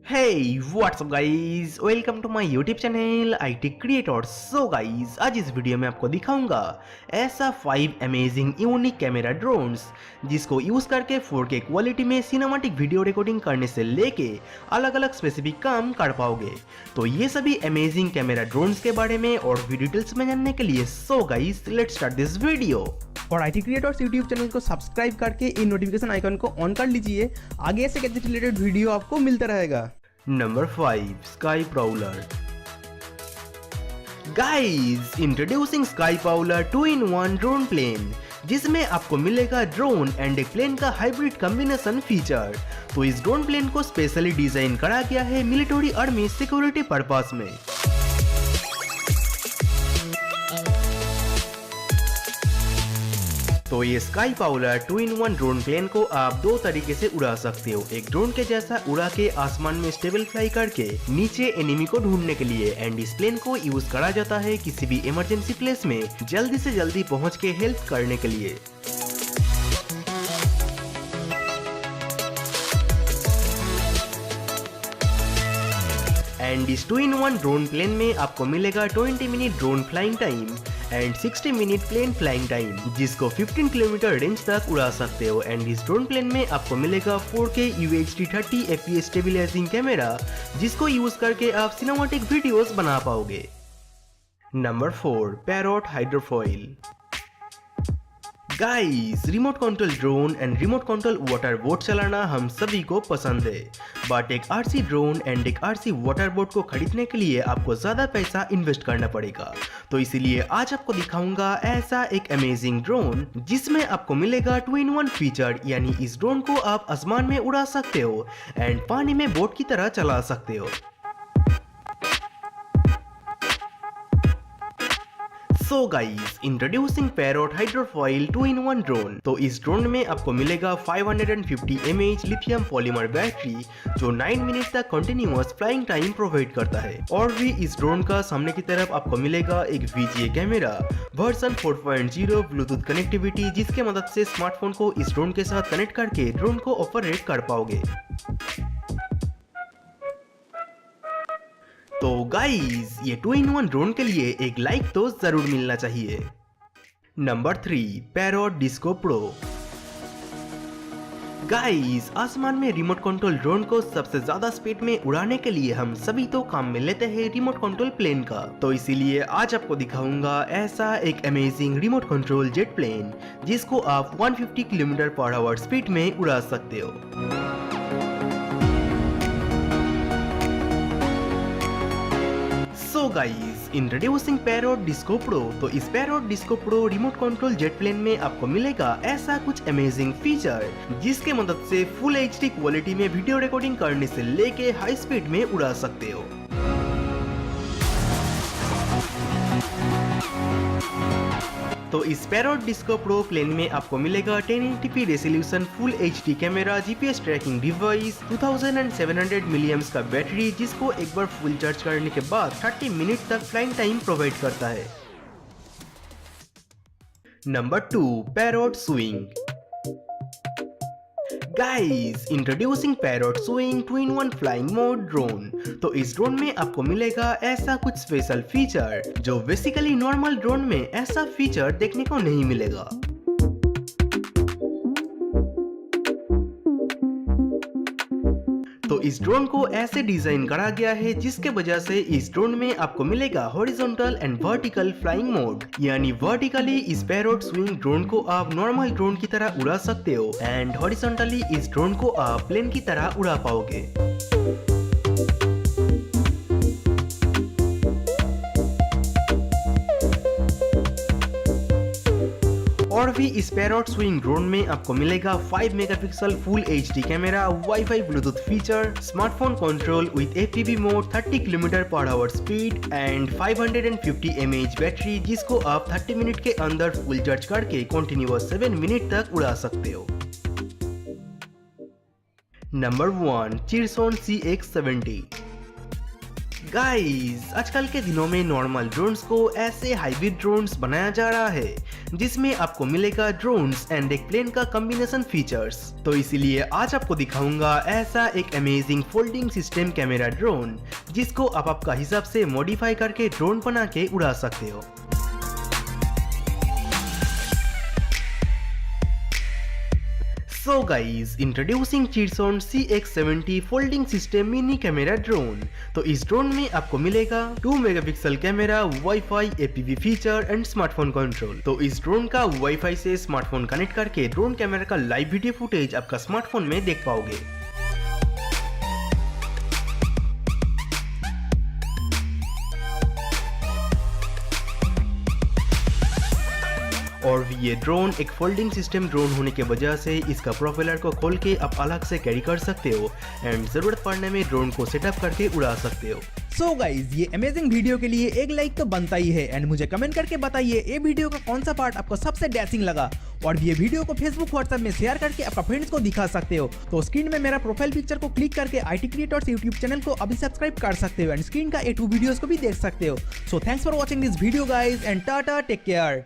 Hey, what's up guys? Welcome to my YouTube channel IT Creator। So guys, आज इस video में आपको दिखाऊंगा ऐसा 5 अमेजिंग यूनिक कैमरा ड्रोन्स जिसको यूज करके 4K क्वालिटी में सिनेमैटिक वीडियो रिकॉर्डिंग करने से लेके अलग अलग स्पेसिफिक काम कर पाओगे। तो ये सभी अमेजिंग कैमरा ड्रोन्स के बारे में और भी डिटेल्स में जानने के लिए so guys let's start this video. और IT क्रिएटर्स यूट्यूब चैनल को सब्सक्राइब करके इन नोटिफिकेशन आइकन को ऑन कर लीजिए। आगे ऐसे गैजेट रिलेटेड वीडियो आपको मिलता रहेगा। Number 5 Sky Prowler. Guys, introducing Sky Prowler 2-in-1 drone plane, जिसमें आपको मिलेगा ड्रोन एंड एक प्लेन का हाइब्रिड कॉम्बिनेशन फीचर। तो इस ड्रोन प्लेन को स्पेशली डिजाइन करा गया है मिलिट्री आर्मी सिक्योरिटी पर्पस में। तो ये sky Prowler 2-in-1 drone plane को आप दो तरीके से उड़ा सकते हो। एक ड्रोन के जैसा उड़ा के आसमान में स्टेबल फ्लाई करके नीचे एनिमी को ढूंढने के लिए, एंड इस प्लेन को यूज करा जाता है किसी भी इमरजेंसी प्लेस में जल्दी से जल्दी पहुंच के हेल्प करने के लिए। एंड इस 2-in-1 ड्रोन प्लेन में आपको मिलेगा 20 minute drone flying time and 60 minute plane flying time, जिसको 15 किलोमीटर रेंज तक उड़ा सकते हो। एंड इस ड्रोन प्लेन में आपको मिलेगा 4K UHD 30 FPS stabilising camera, जिसको यूज करके आप सिनेमैटिक वीडियोस बना पाओगे। Number 4 Parrot Hydrofoil. Guys, remote control drone and remote control water boat चलाना हम सभी को पसंद है, बट एक RC ड्रोन एंड एक RC वाटर बोट को खरीदने के लिए आपको ज्यादा पैसा इन्वेस्ट करना पड़ेगा। तो इसीलिए आज आपको दिखाऊंगा ऐसा एक अमेजिंग ड्रोन जिसमें आपको मिलेगा 2-in-1 फीचर, यानी इस ड्रोन को आप आसमान में उड़ा सकते हो एंड पानी में बोट की तरह चला सकते हो। So guys, introducing parrot hydrofoil 2-in-1 drone. तो इस ड्रोन में आपको मिलेगा 550 mAh लिथियम पॉलीमर बैटरी, जो 9 मिनट तक कंटिन्यूअस फ्लाइंग टाइम प्रोवाइड करता है। और भी इस ड्रोन का सामने की तरफ आपको मिलेगा एक VGA camera version 4.0 Bluetooth connectivity, जिसके मदद से स्मार्टफोन को इस ड्रोन के साथ कनेक्ट करके ड्रोन को ऑपरेट कर पाओगे। तो गाइस, ये 2-in-1 ड्रोन के लिए एक लाइक तो जरूर मिलना चाहिए। Number 3 parrot Disco pro. Guys, आसमान में रिमोट कंट्रोल ड्रोन को सबसे ज्यादा स्पीड में उड़ाने के लिए हम सभी तो काम में लेते हैं रिमोट कंट्रोल प्लेन का। तो इसीलिए आज आपको दिखाऊंगा ऐसा एक amazing remote control jet plane जिसको आप 150 km/h स्पीड में उड़ा सकते हो। So guys, introducing Parrot Disco Pro. तो इस Parrot Disco Pro remote control jet plane में आपको मिलेगा ऐसा कुछ अमेजिंग फीचर जिसके मदद से फुल HD क्वालिटी में वीडियो रिकॉर्डिंग करने से लेके हाई स्पीड में उड़ा सकते हो। तो इस पैरोट डिस्को प्रो प्लेन में आपको मिलेगा 1080p resolution full HD camera, GPS tracking device, 2700 mAh का बैटरी, जिसको एक बार फुल चार्ज करने के बाद 30 मिनट तक फ्लाइंग टाइम प्रोवाइड करता है। Number 2 parrot swing. Guys, introducing parrot swing 2-in-1 flying mode drone. तो इस ड्रोन में आपको मिलेगा ऐसा कुछ स्पेशल फीचर जो बेसिकली नॉर्मल ड्रोन में ऐसा फीचर देखने को नहीं मिलेगा। तो इस ड्रोन को ऐसे डिजाइन करा गया है जिसके वजह से इस ड्रोन में आपको मिलेगा horizontal and vertical flying mode, यानी वर्टिकली इस पैरोट स्विंग ड्रोन को आप नॉर्मल ड्रोन की तरह उड़ा सकते हो एंड हॉरिजॉन्टली इस ड्रोन को आप प्लेन की तरह उड़ा पाओगे। और भी इस पैरोट स्विंग ड्रोन में आपको मिलेगा 5 megapixel full HD camera, wifi Bluetooth feature, smartphone control with FPV mode, 30 km/h speed and 550 mAh battery, जिसको आप 30 मिनट के अंदर फुल चार्ज करके कंटिन्यूअस 7 मिनट तक उड़ा सकते हो। Number 1 चिरसोन CX-70। गाइस आजकल के दिनों में नॉर्मल ड्रोन्स को ऐसे हाइब्रिड ड्रोन्स बनाया जा रहा है जिसमें आपको मिलेगा ड्रोन्स एंड एक प्लेन का कॉम्बिनेशन फीचर्स। तो इसीलिए आज आपको दिखाऊंगा ऐसा एक amazing folding system camera drone जिसको आप आपका हिसाब से मॉडिफाई करके ड्रोन बना के उड़ा सकते हो। So guys, introducing Chirson CX70 folding system mini camera drone. तो इस ड्रोन में आपको मिलेगा 2 megapixel camera, wifi, APV feature and smartphone control. तो इस ड्रोन का वाईफाई से स्मार्टफोन कनेक्ट करके ड्रोन कैमरा का लाइव वीडियो फुटेज आपका स्मार्टफोन में देख पाओगे। और ये ड्रोन एक फोल्डिंग सिस्टम ड्रोन होने की वजह से इसका प्रोपेलर को खोल के आप अलग से कैरी कर सकते हो एंड जरूरत पड़ने में ड्रोन को सेटअप करके उड़ा सकते हो। सो गाइज ये अमेजिंग वीडियो के लिए एक लाइक तो बनता ही है एंड मुझे कमेंट करके बताइए ये वीडियो का कौन सा पार्ट आपको सबसे डैशिंग लगा और ये वीडियो को फेसबुक व्हाट्सएप में शेयर करके आपका फ्रेंड्स को दिखा सकते हो। तो स्क्रीन में मेरा प्रोफाइल पिक्चर को क्लिक करके IT क्रिएटर्स यूट्यूब चैनल को अभी सब्सक्राइब कर सकते हो एंड स्क्रीन का A2 वीडियोस को भी देख सकते हो। So thanks for watching this video guys and tata, take care.